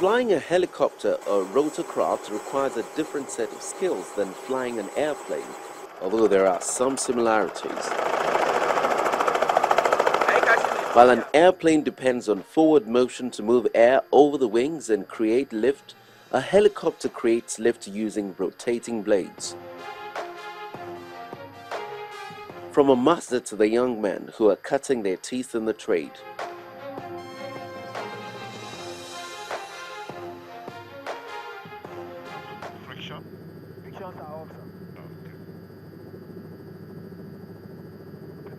Flying a helicopter or rotorcraft requires a different set of skills than flying an airplane, although there are some similarities. While an airplane depends on forward motion to move air over the wings and create lift, a helicopter creates lift using rotating blades. From a master to the young men who are cutting their teeth in the trade. Frictions are off, sir.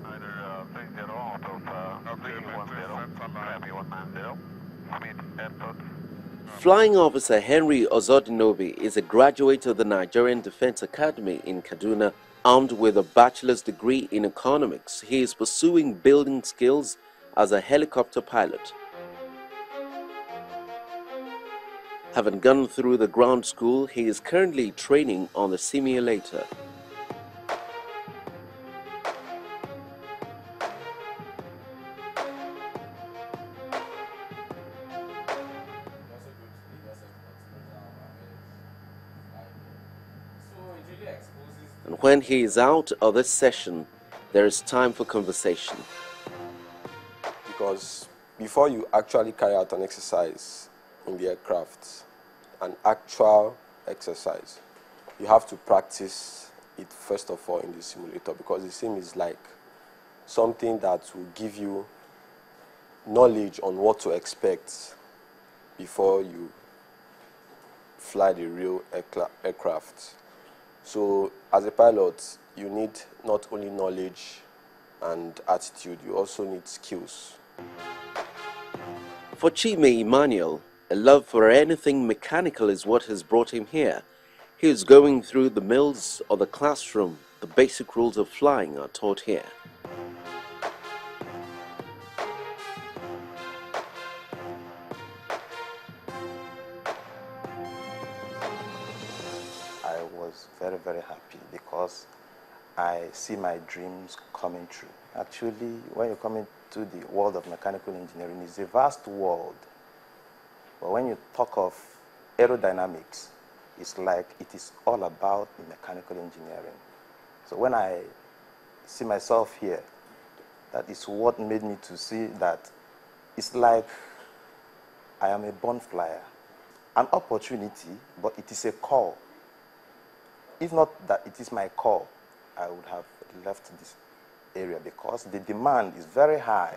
Either 30 out of 310, copy 190, speed airport. Flying Officer Henry Ozodinobi is a graduate of the Nigerian Defense Academy in Kaduna. Armed with a bachelor's degree in economics, he is pursuing building skills as a helicopter pilot. Having gone through the ground school, he is currently training on the simulator. And when he is out of this session, there is time for conversation. Because before you actually carry out an exercise in the aircraft, an actual exercise, you have to practice it first of all in the simulator, because the sim is like something that will give you knowledge on what to expect before you fly the real aircraft. So as a pilot, you need not only knowledge and attitude, you also need skills. For Chime Emmanuel, a love for anything mechanical is what has brought him here. He is going through the mills or the classroom. The basic rules of flying are taught here. I was very, very happy because I see my dreams coming true. Actually, when you come into the world of mechanical engineering, it's a vast world. But when you talk of aerodynamics, it's like it is all about mechanical engineering. So when I see myself here, that is what made me to see that it's like I am a born flyer. An opportunity, but it is a call. If not that it is my call, I would have left this area because the demand is very high.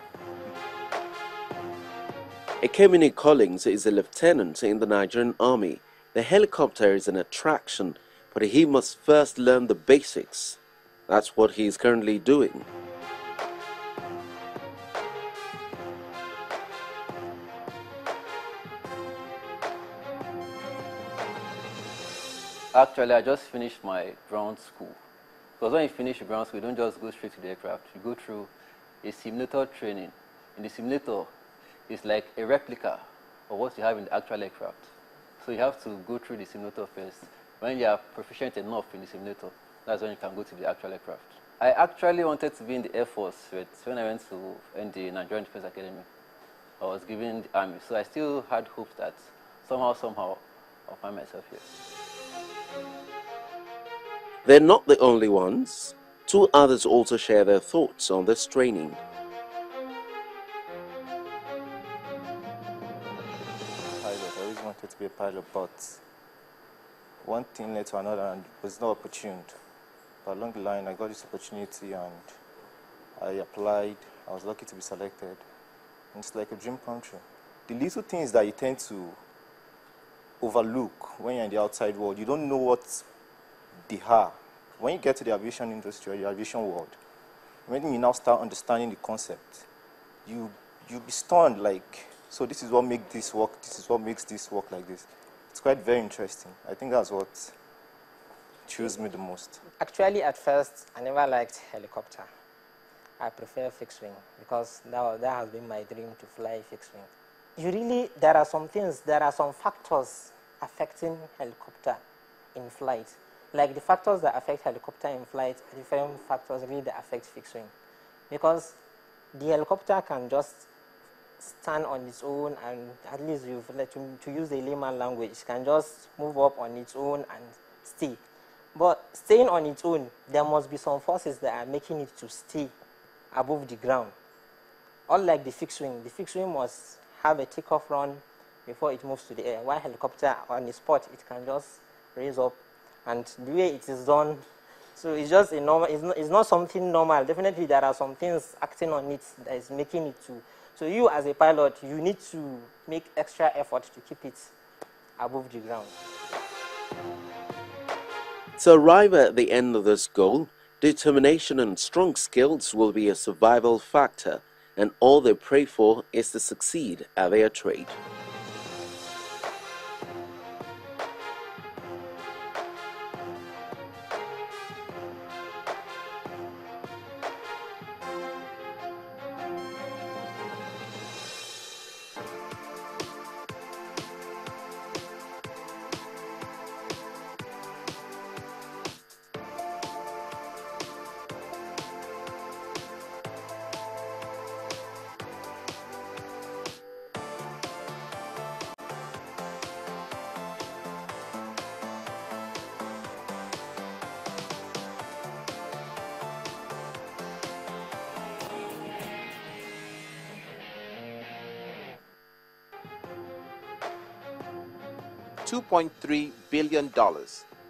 Ekemini Collins is a lieutenant in the Nigerian Army. The helicopter is an attraction, but he must first learn the basics. That's what he is currently doing. Actually, I just finished my ground school. Because when you finish your ground school, you don't just go straight to the aircraft. You go through a simulator training. In the simulator, it's like a replica of what you have in the actual aircraft. So you have to go through the simulator first. When you are proficient enough in the simulator, that's when you can go to the actual aircraft. I actually wanted to be in the Air Force, but when I went to the Nigerian Defense Academy, I was given the Army. So I still had hope that somehow, I'll find myself here. They're not the only ones. Two others also share their thoughts on this training. Pilot. I always wanted to be a pilot, but one thing led to another and it was not opportune. But along the line, I got this opportunity and I applied. I was lucky to be selected. And it's like a dream come true. The little things that you tend to overlook when you're in the outside world, you don't know what they are. When you get to the aviation industry or the aviation world, when you now start understanding the concept, you'll be stunned, like, so this is what makes this work, this is what makes this work like this. It's quite very interesting. I think that's what chose me the most. Actually, at first, I never liked helicopter. I prefer fixed wing because that has been my dream to fly fixed wing. There are some factors affecting helicopter in flight. Like the factors that affect helicopter in flight are different factors really that affect fixed wing. Because the helicopter can just stand on its own, and at least you've let to use the layman language, it can just move up on its own and stay. But staying on its own, there must be some forces that are making it to stay above the ground. Unlike the fixed wing must have a takeoff run before it moves to the air. While helicopter on the spot, it can just raise up, and the way it is done, so it's just a normal. It's not something normal. Definitely, there are some things acting on it that is making it to. So you, as a pilot, you need to make extra effort to keep it above the ground. To arrive at the end of this goal, determination and strong skills will be a survival factor, and all they pray for is to succeed at their trade. $2.3 billion.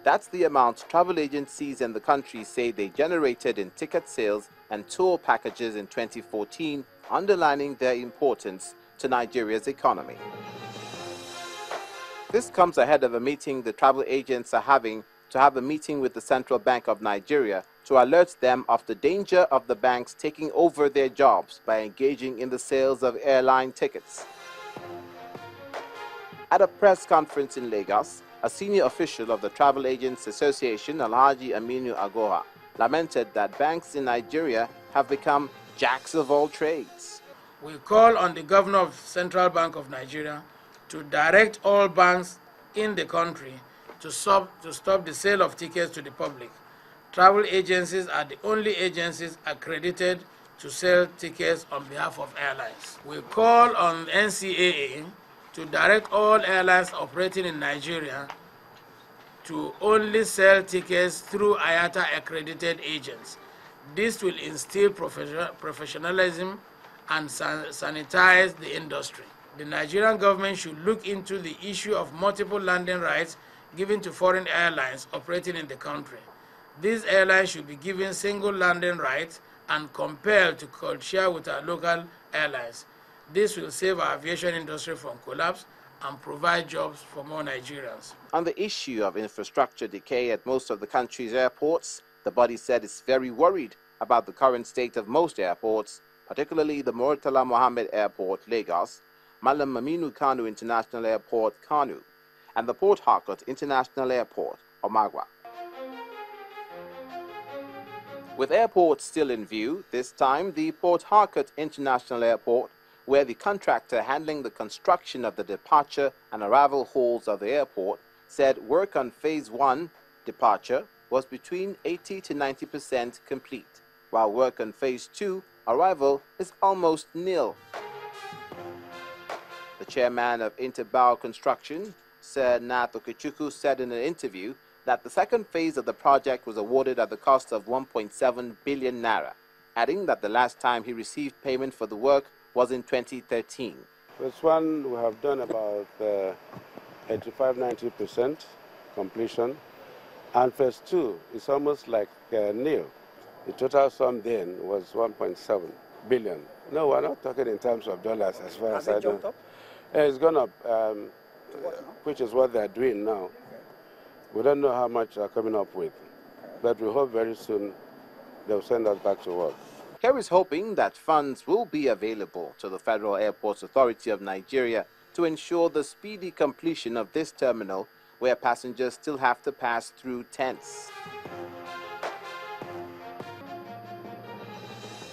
That's the amount travel agencies in the country say they generated in ticket sales and tour packages in 2014, underlining their importance to Nigeria's economy. This comes ahead of a meeting the travel agents are having to have a meeting with the Central Bank of Nigeria to alert them of the danger of the banks taking over their jobs by engaging in the sales of airline tickets. At a press conference in Lagos, a senior official of the Travel Agents Association, Alhaji Aminu Agoha, lamented that banks in Nigeria have become jacks of all trades. We call on the Governor of Central Bank of Nigeria to direct all banks in the country to stop the sale of tickets to the public. Travel agencies are the only agencies accredited to sell tickets on behalf of airlines. We call on NCAA to direct all airlines operating in Nigeria to only sell tickets through IATA accredited agents. This will instill professionalism and sanitize the industry. The Nigerian government should look into the issue of multiple landing rights given to foreign airlines operating in the country. These airlines should be given single landing rights and compelled to code-share with our local airlines. This will save our aviation industry from collapse and provide jobs for more Nigerians. On the issue of infrastructure decay at most of the country's airports, the body said it's very worried about the current state of most airports, particularly the Murtala Mohammed Airport, Lagos, Malam Aminu Kano International Airport, Kano, and the Port Harcourt International Airport, Omagwa. With airports still in view, this time the Port Harcourt International Airport, where the contractor handling the construction of the departure and arrival halls of the airport said work on Phase 1 departure was between 80 to 90% complete, while work on Phase 2 arrival is almost nil. The chairman of Interbao Construction, Sir Nath Okechukwu, said in an interview that the second phase of the project was awarded at the cost of 1.7 billion naira, adding that the last time he received payment for the work was in 2013. Phase 1 we have done about 85–90% completion, and Phase 2 is almost like nil. The total sum then was 1.7 billion. No, we're not talking in terms of dollars as far as I know. Up? It's gone up, which is what they're doing now. We don't know how much they're coming up with, but we hope very soon they'll send us back to work. Here is hoping that funds will be available to the Federal Airports Authority of Nigeria to ensure the speedy completion of this terminal, where passengers still have to pass through tents.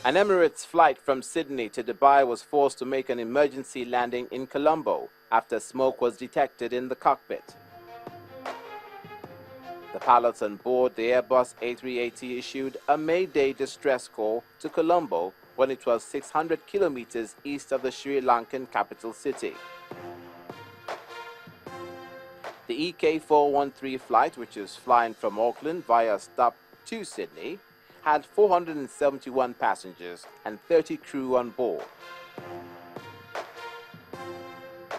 An Emirates flight from Sydney to Dubai was forced to make an emergency landing in Colombo after smoke was detected in the cockpit. The pilots on board the Airbus A380 issued a Mayday distress call to Colombo when it was 600 kilometers east of the Sri Lankan capital city. The EK413 flight, which is flying from Auckland via stop to Sydney, had 471 passengers and 30 crew on board.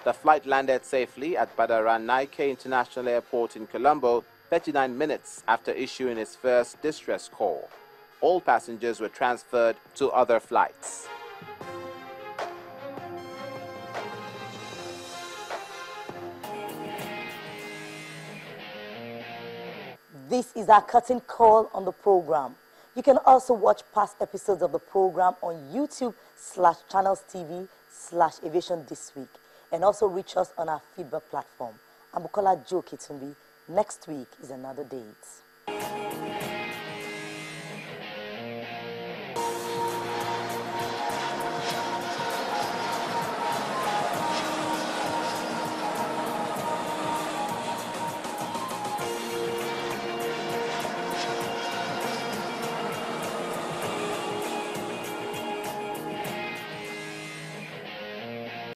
The flight landed safely at Badaranaike International Airport in Colombo 39 minutes after issuing its first distress call. All passengers were transferred to other flights. This is our curtain call on the program. You can also watch past episodes of the program on YouTube/channels.tv/Aviation This Week, and also reach us on our feedback platform. I'm Bukola Jo Kitumbi. Next week is another date.